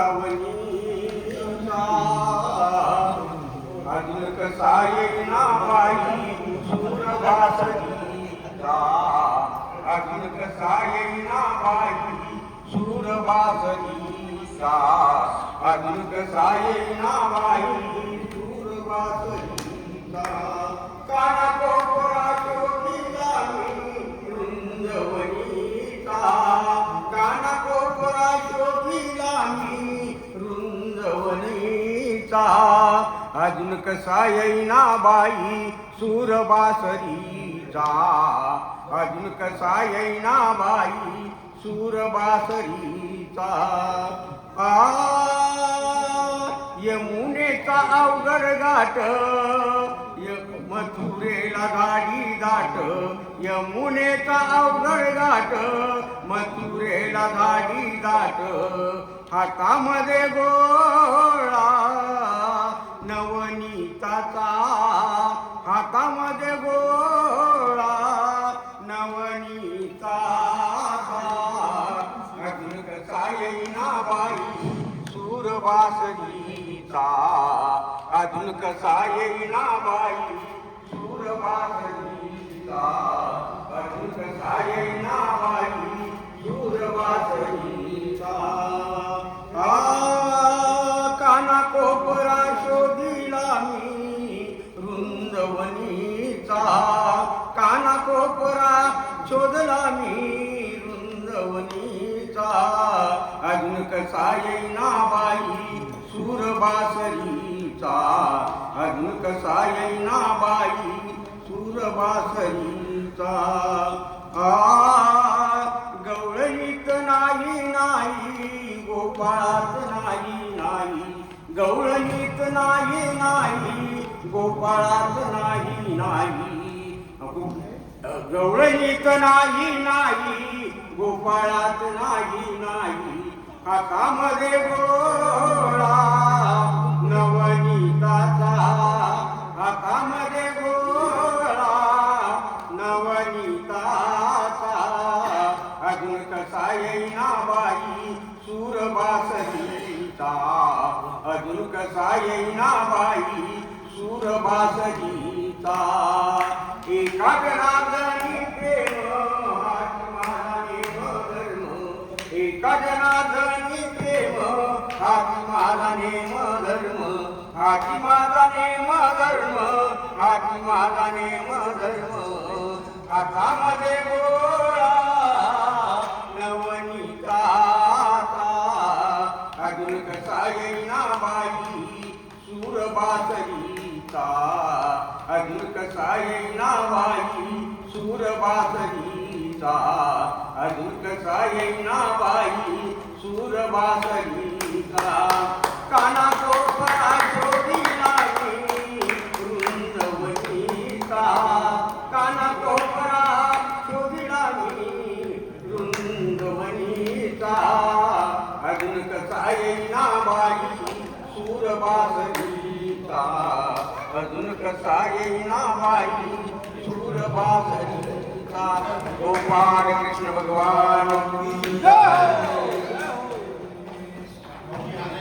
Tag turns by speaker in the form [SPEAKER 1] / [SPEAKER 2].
[SPEAKER 1] वृंदावनीचा अजून कसा येईना बाई सूरबासरीचा अजून कसा येईना बाई सूरबासरीचा अजून कसा येईना बाई सूरबासरीचा काना कोपरा शोधिला मी वृंदावनीचा काना कोपरा शोधिला मी वृंदावनीचा अजून कसा येईना बाई सूरबासरीचा अजून कसा येईना बाई सूरबासरीचा यमुनेचा अवघड घाट मथुरेला गाडी दाट यमुनेचा अवघड घाट मथुरेला गाडी दाट हातामध्ये गोळा नवनीताचा हातामध्ये गोळा नवनीताचा अजून कसा येईना बाई सूरबासरीचा अजून कसा येईना बाई सूरबासरीचा अजून कसा येईना बाई सूरबासरीचा काना कोपरा शोधिला मी वृंदावनीचा काना कोपरा शोधला मी वृंदावनीचा अजून कसा येईना बाई सूरबासरीचा अजून कसा येईना बाई सूरबासरीचा गवळणीत नाही नाही गोपाळात नाही नाही गवळणीत नाही नाही गोपाळात नाही नाही गवळणीत नाही नाही गोपाळात नाही नाही हातामध्ये गोळा नवनीताचा हातामध्ये गोळा नवनीताचा अजून कसा येईना बाई सूरबासरीचा अजून कसा येईना बाई सूरबासरीचा एका जनार्दनी प्रेम एका जनार्दनी प्रेम हाती माझा नेम धर्म हाती माझा नेम धर्म हाती माझा नेम धर्म हातामध्ये गोळा नवनीताचा अजून कसा येईना बाई सूरबासरीचा अजून कसा येईना बाई सूरबासरीचा अजून कसा येईना बाई सूरबासरीचा काना कोपरा शोधिला मी वृंदावनीचा काना कोपरा शोधिला मी वृंदावनीचा अजून कसा येईना बाई सूरबासरीचा अजून कसा येईना बाई सूरबासरीचा गोपाळ कृष्ण भगवान की जय.